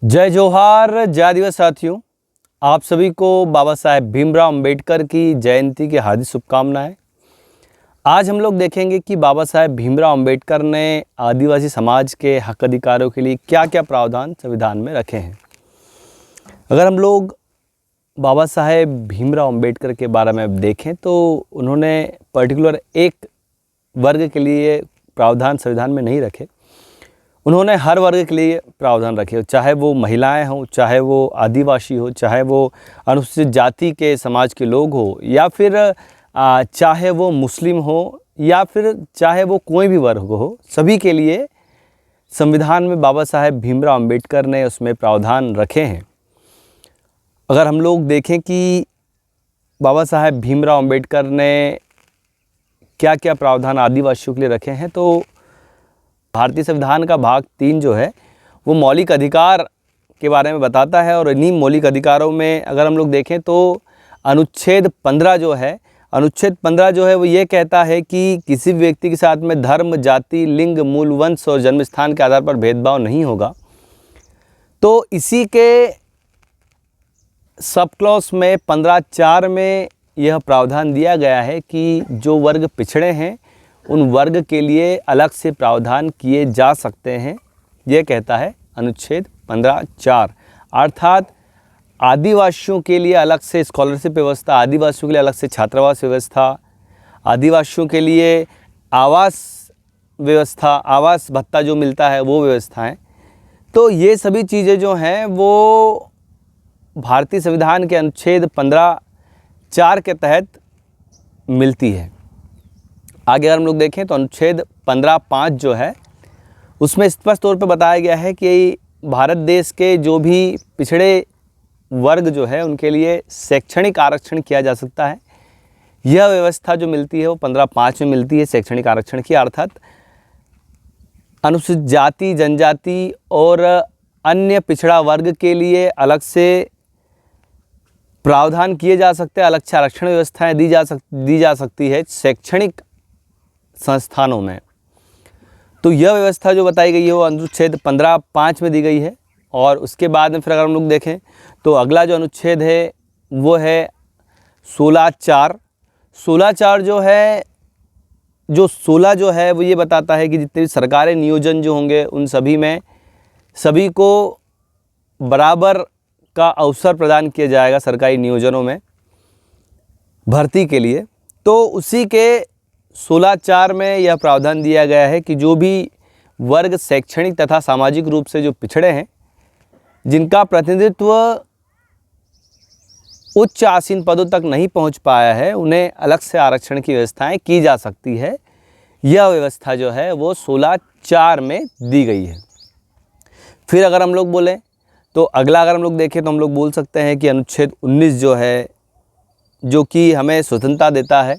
जय जोहार, जय आदिवासी साथियों। आप सभी को बाबा साहेब भीमराव अंबेडकर की जयंती की हार्दिक शुभकामनाएं। आज हम लोग देखेंगे कि बाबा साहेब भीमराव अंबेडकर ने आदिवासी समाज के हक अधिकारों के लिए क्या क्या प्रावधान संविधान में रखे हैं। अगर हम लोग बाबा साहेब भीमराव अंबेडकर के बारे में देखें तो उन्होंने पर्टिकुलर एक वर्ग के लिए प्रावधान संविधान में नहीं रखे। उन्होंने हर वर्ग के लिए प्रावधान रखे, चाहे वो महिलाएं हों, चाहे वो आदिवासी हो, चाहे वो अनुसूचित जाति के समाज के लोग हो, या फिर चाहे वो मुस्लिम हो, या फिर चाहे वो कोई भी वर्ग हो, सभी के लिए संविधान में बाबा साहेब भीमराव अंबेडकर ने उसमें प्रावधान रखे हैं। अगर हम लोग देखें कि बाबा साहेब भीमराव अंबेडकर ने क्या क्या प्रावधान आदिवासियों के लिए रखे हैं, तो भारतीय संविधान का भाग 3 जो है वो मौलिक अधिकार के बारे में बताता है। और इन्हीं मौलिक अधिकारों में अगर हम लोग देखें तो अनुच्छेद 15 जो है वो ये कहता है कि किसी भी व्यक्ति के साथ में धर्म, जाति, लिंग, मूल, वंश और जन्म स्थान के आधार पर भेदभाव नहीं होगा। तो इसी के सब क्लॉज में 15(4) में यह प्रावधान दिया गया है कि जो वर्ग पिछड़े हैं उन वर्ग के लिए अलग से प्रावधान किए जा सकते हैं। ये कहता है अनुच्छेद 15(4), अर्थात आदिवासियों के लिए अलग से स्कॉलरशिप व्यवस्था, आदिवासियों के लिए अलग से छात्रावास व्यवस्था, आदिवासियों के लिए आवास व्यवस्था, आवास भत्ता जो मिलता है वो व्यवस्थाएं। तो ये सभी चीज़ें जो हैं वो भारतीय संविधान के अनुच्छेद 15(4) के तहत मिलती है। आगे अगर हम लोग देखें तो अनुच्छेद 15(5) जो है उसमें स्पष्ट तौर पर बताया गया है कि भारत देश के जो भी पिछड़े वर्ग जो है उनके लिए शैक्षणिक आरक्षण किया जा सकता है। यह व्यवस्था जो मिलती है वो 15(5) में मिलती है शैक्षणिक आरक्षण की, अर्थात अनुसूचित जाति, जनजाति और अन्य पिछड़ा वर्ग के लिए अलग से प्रावधान किए जा सकते हैं, अलग से आरक्षण व्यवस्थाएं दी जा सकती है शैक्षणिक संस्थानों में। तो यह व्यवस्था जो बताई गई है वो अनुच्छेद 15(5) में दी गई है। और उसके बाद में फिर अगर हम लोग देखें तो अगला जो अनुच्छेद है वो है 16(4). 16(4) जो 16 जो है वो ये बताता है कि जितने भी सरकारी नियोजन जो होंगे उन सभी में सभी को बराबर का अवसर प्रदान किया जाएगा सरकारी नियोजनों में भर्ती के लिए। तो उसी के 16(4) में यह प्रावधान दिया गया है कि जो भी वर्ग शैक्षणिक तथा सामाजिक रूप से जो पिछड़े हैं, जिनका प्रतिनिधित्व उच्च आसीन पदों तक नहीं पहुंच पाया है, उन्हें अलग से आरक्षण की व्यवस्थाएं की जा सकती है। यह व्यवस्था जो है वो 16(4) में दी गई है। फिर अगर हम लोग बोलें तो अगला अगर हम लोग देखें तो हम लोग बोल सकते हैं कि अनुच्छेद 19 जो है, जो कि हमें स्वतंत्रता देता है,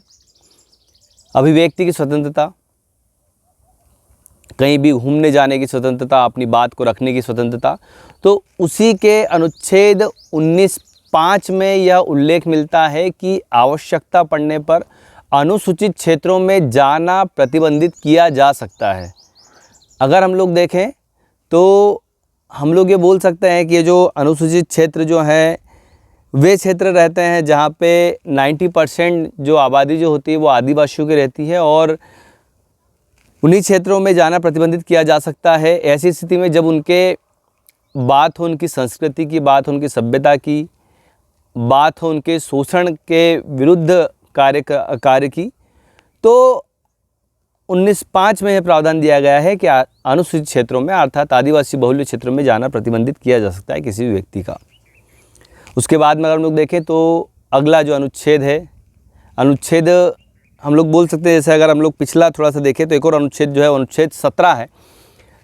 अभिव्यक्ति की स्वतंत्रता, कहीं भी घूमने जाने की स्वतंत्रता, अपनी बात को रखने की स्वतंत्रता। तो उसी के अनुच्छेद 19(5) में यह उल्लेख मिलता है कि आवश्यकता पड़ने पर अनुसूचित क्षेत्रों में जाना प्रतिबंधित किया जा सकता है। अगर हम लोग देखें तो हम लोग ये बोल सकते हैं कि ये जो अनुसूचित क्षेत्र जो हैं वे क्षेत्र रहते हैं जहाँ पे 90% जो आबादी जो होती है वो आदिवासियों की रहती है, और उन्हीं क्षेत्रों में जाना प्रतिबंधित किया जा सकता है। ऐसी स्थिति में जब उनके बात हो उनकी संस्कृति की, बात हो उनकी सभ्यता की, बात हो उनके शोषण के विरुद्ध कार्य की, तो 19(5) में यह प्रावधान दिया गया है कि अनुसूचित क्षेत्रों में अर्थात आदिवासी बहुल्य क्षेत्रों में जाना प्रतिबंधित किया जा सकता है किसी भी व्यक्ति का। उसके बाद में अगर हम लोग देखें तो अगला जो अनुच्छेद है, अनुच्छेद हम लोग बोल सकते हैं, जैसे अगर हम लोग पिछला थोड़ा सा देखें तो एक और अनुच्छेद जो है अनुच्छेद 17 है,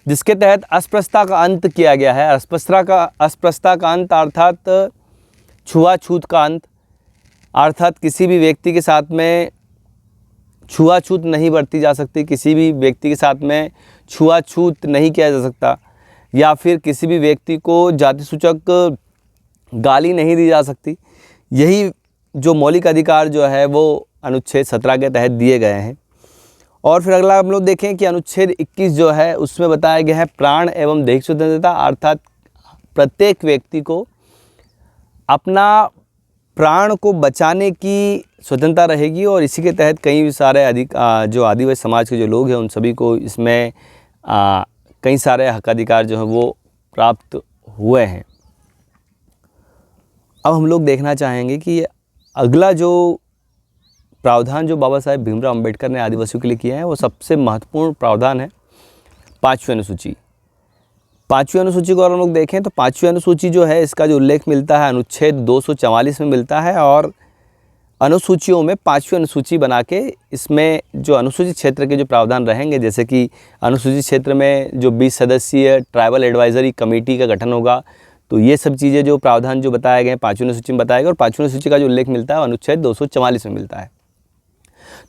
जिसके तहत अस्पृश्यता का अंत किया गया है। अस्पृश्यता का अंत अर्थात छुआछूत का अंत, अर्थात किसी भी व्यक्ति के साथ में छुआछूत नहीं बरती जा सकती, किसी भी व्यक्ति के साथ में छुआछूत नहीं किया जा सकता, या फिर किसी भी व्यक्ति को जाति सूचक गाली नहीं दी जा सकती। यही जो मौलिक अधिकार जो है वो अनुच्छेद 17 के तहत दिए गए हैं। और फिर अगला हम लोग देखें कि अनुच्छेद 21 जो है उसमें बताया गया है प्राण एवं दैहिक स्वतंत्रता, अर्थात प्रत्येक व्यक्ति को अपना प्राण को बचाने की स्वतंत्रता रहेगी और इसी के तहत कई सारे जो आदिवासी समाज के जो लोग हैं उन सभी को इसमें कई सारे हक अधिकार जो हैं वो प्राप्त हुए हैं। अब हम लोग देखना चाहेंगे कि अगला जो प्रावधान जो बाबा साहेब भीमराव अंबेडकर ने आदिवासियों के लिए किया है वो सबसे महत्वपूर्ण प्रावधान है 5वीं अनुसूची। 5वीं अनुसूची को अगर हम लोग देखें तो 5वीं अनुसूची जो है इसका जो उल्लेख मिलता है अनुच्छेद 244 में मिलता है और अनुसूचियों में 5वीं अनुसूची बना के इसमें जो अनुसूचित क्षेत्र के जो प्रावधान रहेंगे, जैसे कि अनुसूचित क्षेत्र में जो 20 सदस्यीय ट्राइबल एडवाइजरी कमेटी का गठन होगा, तो ये सब चीज़ें जो प्रावधान जो बताए गए हैं 5वीं अनुसूची में बताया गया और 5वीं अनुसूची का जो उल्लेख मिलता है अनुच्छेद 244 में मिलता है।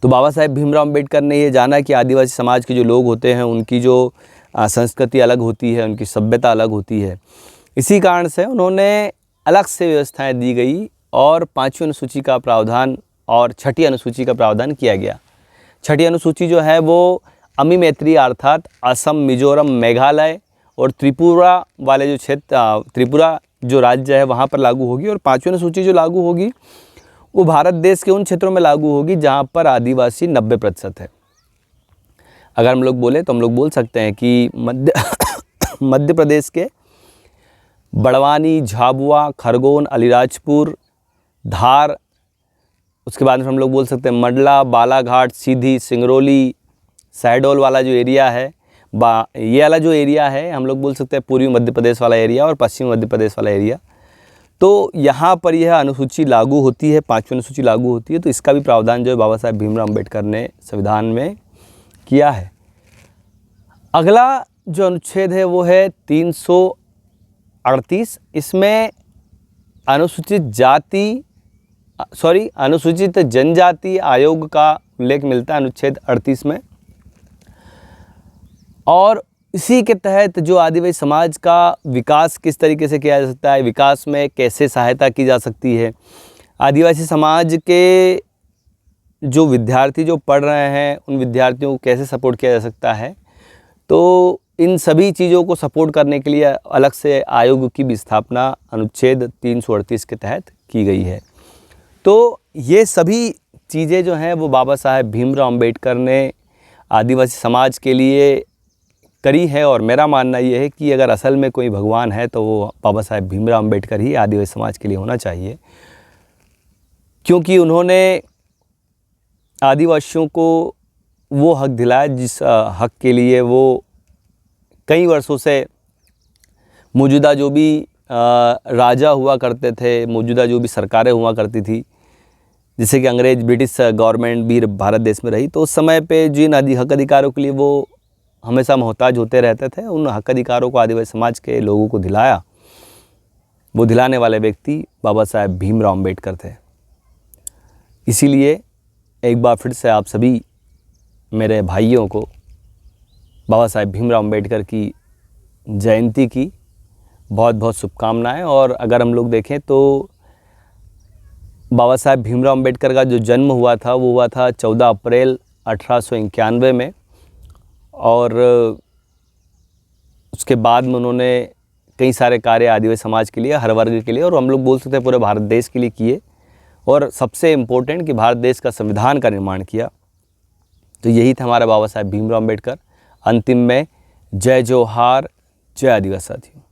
तो बाबा साहेब भीमराव अंबेडकर ने ये जाना कि आदिवासी समाज के जो लोग होते हैं उनकी जो संस्कृति अलग होती है, उनकी सभ्यता अलग होती है, इसी कारण से उन्होंने अलग से व्यवस्थाएं दी गई और 5वीं अनुसूची का प्रावधान और 6ठी अनुसूची का प्रावधान किया गया। 6ठी अनुसूची जो है वो अमी मैत्री अर्थात असम, मिजोरम, मेघालय और त्रिपुरा वाले जो क्षेत्र, त्रिपुरा जो राज्य है वहाँ पर लागू होगी और 5वीं अनुसूची जो लागू होगी वो भारत देश के उन क्षेत्रों में लागू होगी जहाँ पर आदिवासी 90% है। अगर हम लोग बोले तो हम लोग बोल सकते हैं कि मध्य प्रदेश के बड़वानी, झाबुआ, खरगोन, अलीराजपुर, धार, उसके बाद में हम लोग बोल सकते हैं मंडला, बालाघाट, सीधी, सिंगरौली, शहडोल वाला जो एरिया है, ये वाला जो एरिया है हम लोग बोल सकते हैं पूर्वी मध्य प्रदेश वाला एरिया और पश्चिमी मध्य प्रदेश वाला एरिया। तो यहाँ पर यह अनुसूची लागू होती है, 5वीं अनुसूची लागू होती है। तो इसका भी प्रावधान जो है बाबा साहेब भीमराव अंबेडकर ने संविधान में किया है। अगला जो अनुच्छेद है वो है 338। इसमें अनुसूचित जनजाति आयोग का उल्लेख मिलता है अनुच्छेद 38 में और इसी के तहत जो आदिवासी समाज का विकास किस तरीके से किया जा सकता है, विकास में कैसे सहायता की जा सकती है, आदिवासी समाज के जो विद्यार्थी जो पढ़ रहे हैं उन विद्यार्थियों को कैसे सपोर्ट किया जा सकता है, तो इन सभी चीज़ों को सपोर्ट करने के लिए अलग से आयोग की भी स्थापना अनुच्छेद 338 के तहत की गई है। तो ये सभी चीज़ें जो हैं वो बाबा साहेब भीमराव अंबेडकर ने आदिवासी समाज के लिए करी है और मेरा मानना ये है कि अगर असल में कोई भगवान है तो वो बाबा साहेब भीमराव अंबेडकर ही आदिवासी समाज के लिए होना चाहिए, क्योंकि उन्होंने आदिवासियों को वो हक दिलाया जिस हक के लिए वो कई वर्षों से मौजूदा जो भी राजा हुआ करते थे, मौजूदा जो भी सरकारें हुआ करती थी, जैसे कि अंग्रेज ब्रिटिश गवर्नमेंट भी भारत देश में रही, तो उस समय पे जिन हक अधिकारों के लिए वो हमेशा मोहताज होते रहते थे, उन हक अधिकारों को आदिवासी समाज के लोगों को दिलाया। वो दिलाने वाले व्यक्ति बाबा साहेब भीमराव अंबेडकर थे। इसीलिए एक बार फिर से आप सभी मेरे भाइयों को बाबा साहेब भीमराव अंबेडकर की जयंती की बहुत बहुत शुभकामनाएं। और अगर हम लोग देखें तो बाबा साहेब भीमराव अंबेडकर का जो जन्म हुआ था वो हुआ था 14 अप्रैल 1891 में और उसके बाद में उन्होंने कई सारे कार्य आदिवासी समाज के लिए, हर वर्ग के लिए और हम लोग बोल सकते हैं पूरे भारत देश के लिए किए और सबसे इम्पोर्टेंट कि भारत देश का संविधान का निर्माण किया। तो यही था हमारा बाबा साहेब भीमराव अंबेडकर। अंतिम में जय जोहार, जय आदिवासी साथियों।